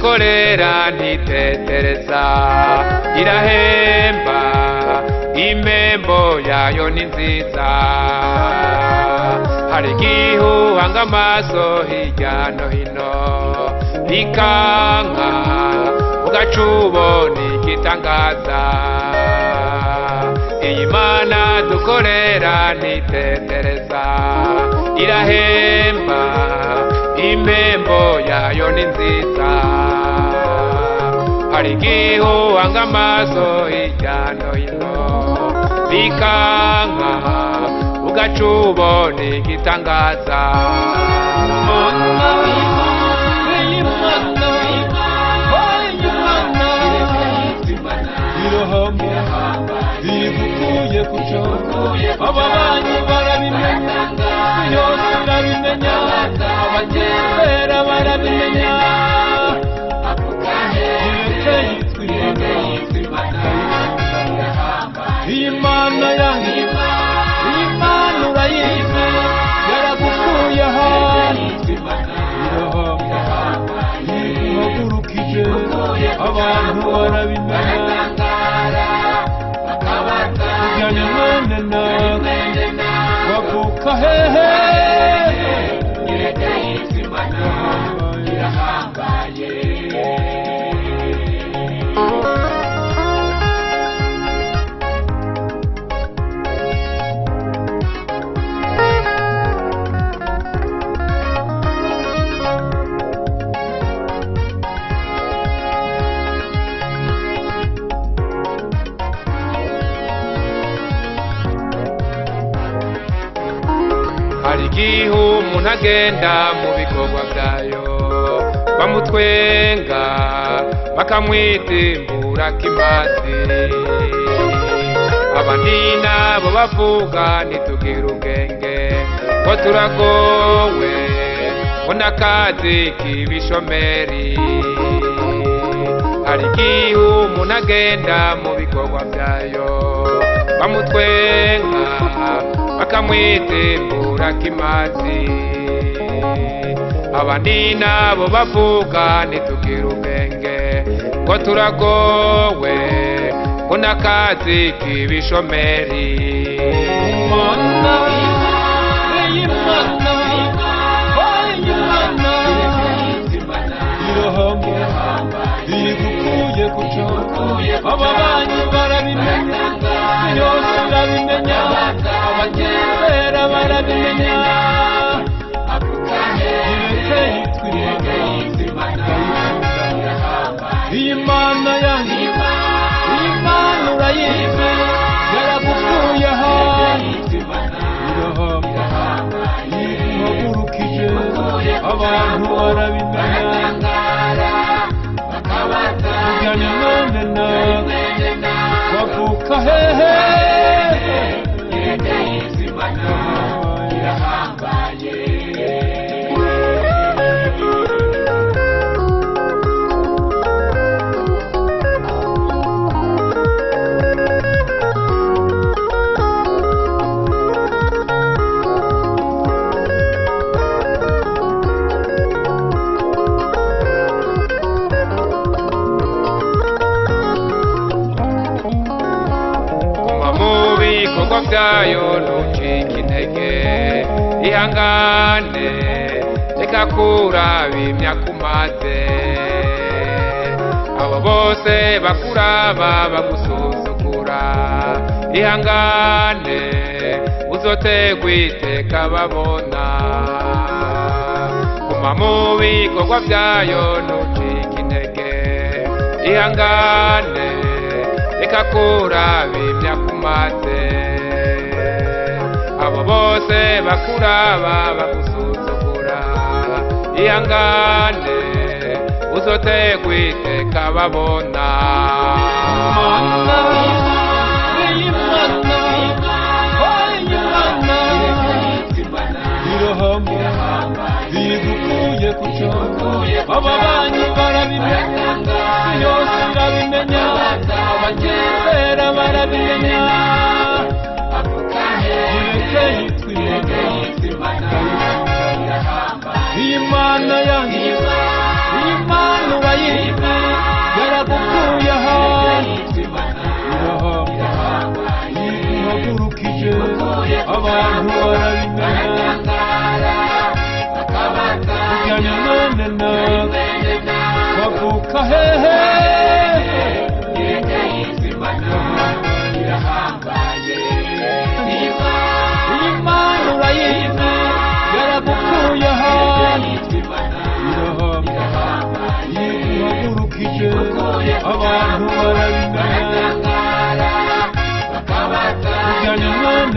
dukorera ntitetereza irahemba impembo yayo ni nziza hari igihe uhanga amaso hirya no hino bikanka ugaca ubona igitangaza iyi Mana dukorera ntitetereza irahemba impembo yayo ni nziza hari igihe uhanga amaso hirya no hino bikanka ugaca ubona igitangaza igukuye kuco ababanyi barabimenya yose barabimenya abakera barabimenya iyi Mana yanjye iyi Mana urayizi yaragukuye ahantu iguhagurukije abantu barabimenya yani mwene na wavuka hehe hari igihe umuntu agenda mu bikorwa byayo bamutwenga bakamwitimbura kimazi abandi nabo bavuga ntitugire ubwenge ko turagowe ngo n'akazi k'ibishomeri hari igihe umuntu agenda mu bikorwa byayo bamutwenga bakamwitimbura kimazi abandi nabo bavuga ntitugire ubwenge ngo turagowe ngo n'akazi k'ibishomeri igukuye kuco ababanyi barabimenya yose barabimenya abakera barabimenya iyi Mana yanjye iyi Mana urayizi yaragukuye ahantu iguhagurukije abantu barabimenya yani mwene na wavuka hehe ibikorwa byayo ntucike intege ihangane reka kuraba imyaka umaze abo bose bakuraba bagusuzugura ihangane uzotegwa iteka babona guma mu bikorwa byayo ntucike intege ihangane reka kuraba imyaka umaze abo bose bakuraba bagusuzugura ihangane uzotegwa iteka babona igukuye kuco ababanyi barabimenya yose barabimenya abakera barabimenya iyi Mana yanjye iyi Mana urayizi yiguhagurukije abantu barabimenya ujyanye none na bavuka hehe Imana urayizi yaragukuye ahantu yiguhagurukije abantu barabimenya ujyanye none